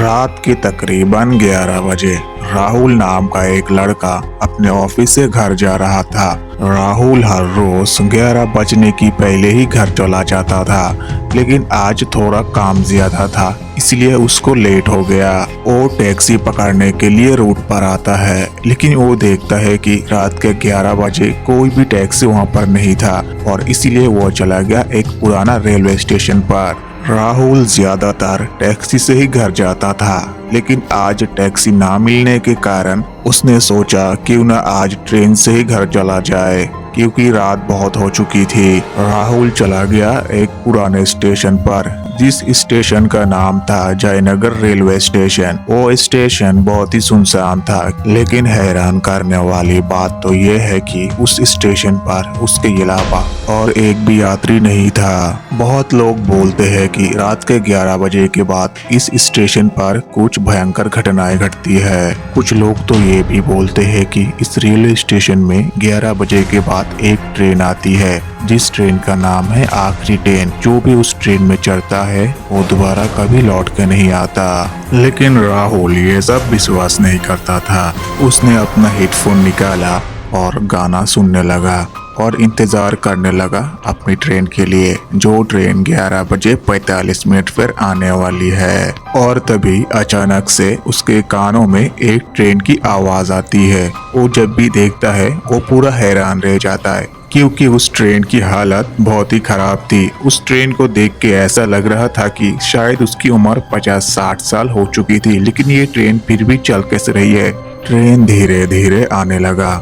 रात के तकरीबन 11 बजे राहुल नाम का एक लड़का अपने ऑफिस से घर जा रहा था। राहुल हर रोज 11 बजने की पहले ही घर चला जाता था, लेकिन आज थोड़ा काम ज्यादा था इसलिए उसको लेट हो गया। वो टैक्सी पकड़ने के लिए रूट पर आता है, लेकिन वो देखता है कि रात के 11 बजे कोई भी टैक्सी वहाँ पर नहीं था और इसीलिए वो चला गया एक पुराना रेलवे स्टेशन पर। राहुल ज्यादातर टैक्सी से ही घर जाता था, लेकिन आज टैक्सी ना मिलने के कारण उसने सोचा क्यों न आज ट्रेन से ही घर चला जाए, क्योंकि रात बहुत हो चुकी थी। राहुल चला गया एक पुराने स्टेशन पर, जिस स्टेशन का नाम था जयनगर रेलवे स्टेशन। वो स्टेशन बहुत ही सुनसान था, लेकिन हैरान करने वाली बात तो ये है कि उस स्टेशन पर उसके अलावा और एक भी यात्री नहीं था। बहुत लोग बोलते हैं कि रात के 11 बजे के बाद इस स्टेशन पर कुछ भयंकर घटनाएं घटती है। कुछ लोग तो ये भी बोलते हैं कि इस रेलवे स्टेशन में 11 बजे के बाद एक ट्रेन आती है, जिस ट्रेन का नाम है आखिरी ट्रेन। जो भी उस ट्रेन में चढ़ता है वो दोबारा कभी लौट के नहीं आता। लेकिन राहुल ये सब विश्वास नहीं करता था। उसने अपना हेडफोन निकाला और गाना सुनने लगा और इंतजार करने लगा अपनी ट्रेन के लिए, जो ट्रेन 11 बजे 45 मिनट पर आने वाली है। और तभी अचानक से उसके कानों में एक ट्रेन की आवाज आती है। वो जब भी देखता है वो पूरा हैरान रह जाता है, क्योंकि उस ट्रेन की हालत बहुत ही खराब थी। उस ट्रेन को देख के ऐसा लग रहा था कि शायद उसकी उम्र 50-60 साल हो चुकी थी, लेकिन ये ट्रेन फिर भी चल कैसे रही है। ट्रेन धीरे धीरे आने लगा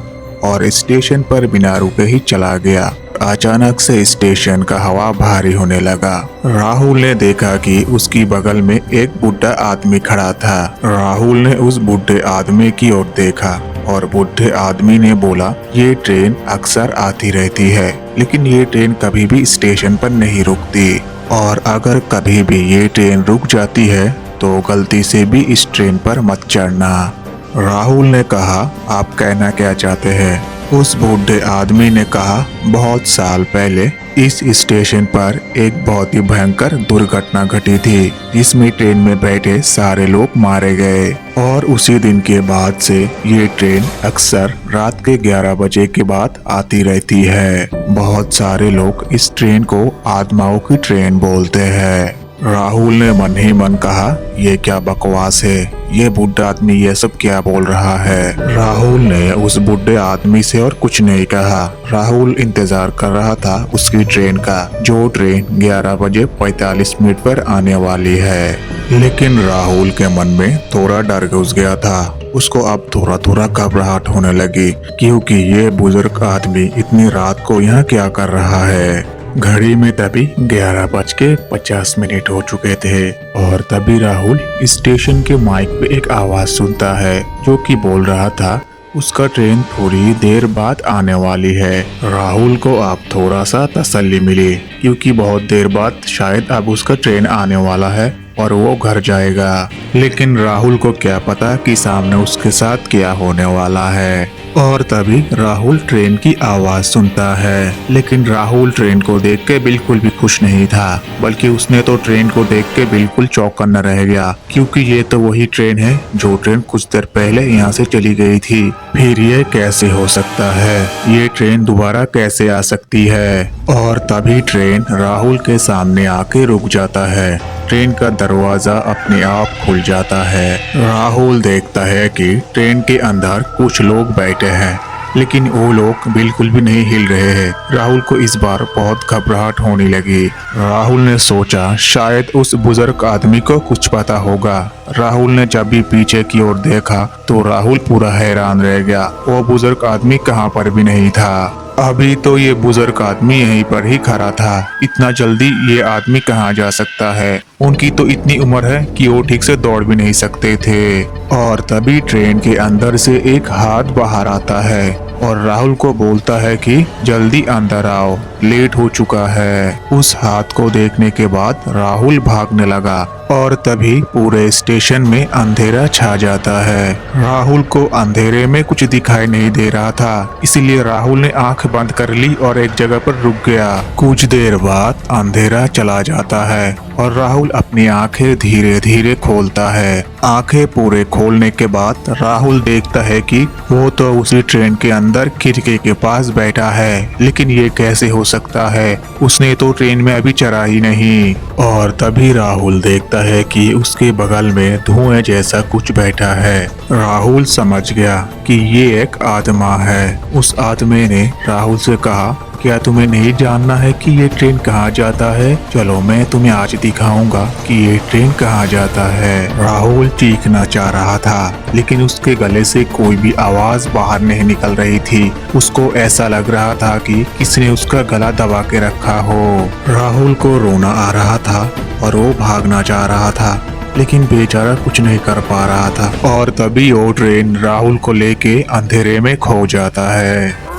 और स्टेशन पर बिना रुके ही चला गया। अचानक से स्टेशन का हवा भारी होने लगा। राहुल ने देखा कि उसकी बगल में एक बुढ़ा आदमी खड़ा था। राहुल ने उस बुढ़े आदमी की ओर देखा और बुढ़े आदमी ने बोला, ये ट्रेन अक्सर आती रहती है, लेकिन ये ट्रेन कभी भी स्टेशन पर नहीं रुकती, और अगर कभी भी ये ट्रेन रुक जाती है तो गलती से भी इस ट्रेन पर मत चढ़ना। राहुल ने कहा, आप कहना क्या चाहते हैं? उस बूढ़े आदमी ने कहा, बहुत साल पहले इस स्टेशन पर एक बहुत ही भयंकर दुर्घटना घटी थी, जिसमें ट्रेन में बैठे सारे लोग मारे गए, और उसी दिन के बाद से ये ट्रेन अक्सर रात के 11 बजे के बाद आती रहती है। बहुत सारे लोग इस ट्रेन को आत्माओं की ट्रेन बोलते हैं। राहुल ने मन ही मन कहा, ये क्या बकवास है, ये बुढ़ा आदमी ये सब क्या बोल रहा है। राहुल ने उस बुढ़े आदमी से और कुछ नहीं कहा। राहुल इंतजार कर रहा था उसकी ट्रेन का, जो ट्रेन 11 बजे 45 मिनट पर आने वाली है। लेकिन राहुल के मन में थोड़ा डर घुस गया था। उसको अब थोड़ा थोड़ा घबराहट होने लगी, क्योंकि ये बुजुर्ग आदमी इतनी रात को यहाँ क्या कर रहा है। घड़ी में तभी 11:50 हो चुके थे, और तभी राहुल स्टेशन के माइक पे एक आवाज सुनता है, जो कि बोल रहा था उसका ट्रेन थोड़ी देर बाद आने वाली है। राहुल को अब थोड़ा सा तसल्ली मिली, क्योंकि बहुत देर बाद शायद अब उसका ट्रेन आने वाला है और वो घर जाएगा। लेकिन राहुल को क्या पता कि सामने उसके साथ क्या होने वाला है। और तभी राहुल ट्रेन की आवाज सुनता है, लेकिन राहुल ट्रेन को देख के बिल्कुल भी खुश नहीं था, बल्कि उसने तो ट्रेन को देख के बिल्कुल चौकन्ना रह गया, क्योंकि ये तो वही ट्रेन है जो ट्रेन कुछ देर पहले यहाँ से चली गई थी। फिर ये कैसे हो सकता है, ये ट्रेन दोबारा कैसे आ सकती है। और तभी ट्रेन राहुल के सामने आके रुक जाता है। ट्रेन का दरवाजा अपने आप खुल जाता है। राहुल देखता है कि ट्रेन के अंदर कुछ लोग बैठे हैं, लेकिन वो लोग बिल्कुल भी नहीं हिल रहे हैं। राहुल को इस बार बहुत घबराहट होने लगी। राहुल ने सोचा शायद उस बुजुर्ग आदमी को कुछ पता होगा। राहुल ने जब भी पीछे की ओर देखा तो राहुल पूरा हैरान रह गया। वो बुजुर्ग आदमी कहाँ पर भी नहीं था। अभी तो ये बुजुर्ग आदमी यहीं पर ही खड़ा था। इतना जल्दी ये आदमी कहाँ जा सकता है? उनकी तो इतनी उम्र है कि वो ठीक से दौड़ भी नहीं सकते थे। और तभी ट्रेन के अंदर से एक हाथ बाहर आता है। और राहुल को बोलता है कि जल्दी अंदर आओ, लेट हो चुका है। उस हाथ को देखने के बाद राहुल भागने लगा और तभी पूरे स्टेशन में अंधेरा छा जाता है। राहुल को अंधेरे में कुछ दिखाई नहीं दे रहा था, इसलिए राहुल ने आंख बंद कर ली और एक जगह पर रुक गया। कुछ देर बाद अंधेरा चला जाता है और राहुल अपनी आंखें धीरे धीरे खोलता है। आंखें पूरे खोलने के बाद राहुल देखता है कि वो तो उसी ट्रेन के अंदर खिड़की के पास बैठा है, लेकिन ये कैसे हो सकता है? उसने तो ट्रेन में अभी चढ़ा ही नहीं। और तभी राहुल देखता है कि उसके बगल में धुएं जैसा कुछ बैठा है। राहुल समझ गया कि ये एक आत्मा है। उस आदमी ने राहुल से कहा, क्या तुम्हें नहीं जानना है कि ये ट्रेन कहाँ जाता है? चलो मैं तुम्हें आज दिखाऊंगा कि ये ट्रेन कहाँ जाता है। राहुल चीखना चाह रहा था, लेकिन उसके गले से कोई भी आवाज बाहर नहीं निकल रही थी। उसको ऐसा लग रहा था कि किसी ने उसका गला दबा के रखा हो। राहुल को रोना आ रहा था और वो भागना चाह रहा था, लेकिन बेचारा कुछ नहीं कर पा रहा था। और तभी वो ट्रेन राहुल को लेके अंधेरे में खो जाता है।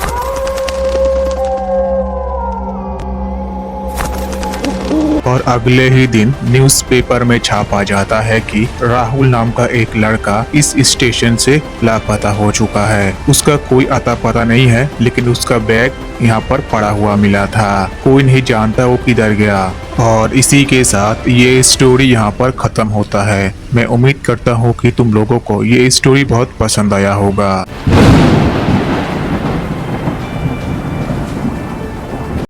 और अगले ही दिन न्यूज़पेपर में छापा जाता है कि राहुल नाम का एक लड़का इस स्टेशन से लापता हो चुका है। उसका कोई अता पता नहीं है, लेकिन उसका बैग यहाँ पर पड़ा हुआ मिला था। कोई नहीं जानता वो किधर गया। और इसी के साथ ये स्टोरी यहाँ पर खत्म होता है। मैं उम्मीद करता हूँ कि तुम लोगों को ये स्टोरी बहुत पसंद आया होगा।